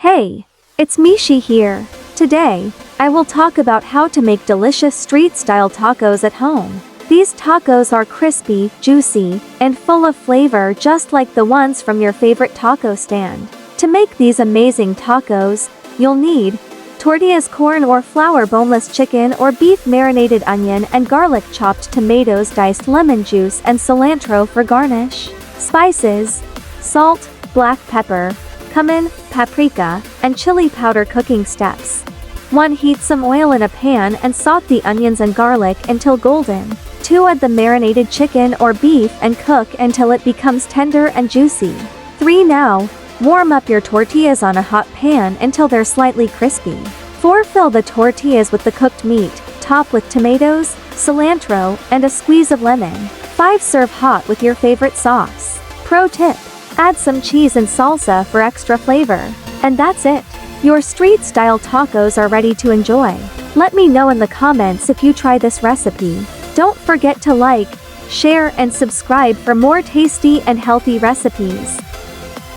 Hey, it's Mishi here. Today, I will talk about how to make delicious street-style tacos at home. These tacos are crispy, juicy, and full of flavor just like the ones from your favorite taco stand. To make these amazing tacos, you'll need tortillas, corn or flour, boneless chicken or beef, marinated onion and garlic, chopped tomatoes, diced lemon juice and cilantro for garnish. Spices: salt, black pepper, cumin, paprika, and chili powder. Cooking steps: 1. Heat some oil in a pan and saute the onions and garlic until golden. 2. Add the marinated chicken or beef and cook until it becomes tender and juicy. 3. Now, warm up your tortillas on a hot pan until they're slightly crispy. 4. Fill the tortillas with the cooked meat, top with tomatoes, cilantro, and a squeeze of lemon. 5. Serve hot with your favorite sauce. Pro tip: add some cheese and salsa for extra flavor. And that's it. Your street-style tacos are ready to enjoy. Let me know in the comments if you try this recipe. Don't forget to like, share and subscribe for more tasty and healthy recipes.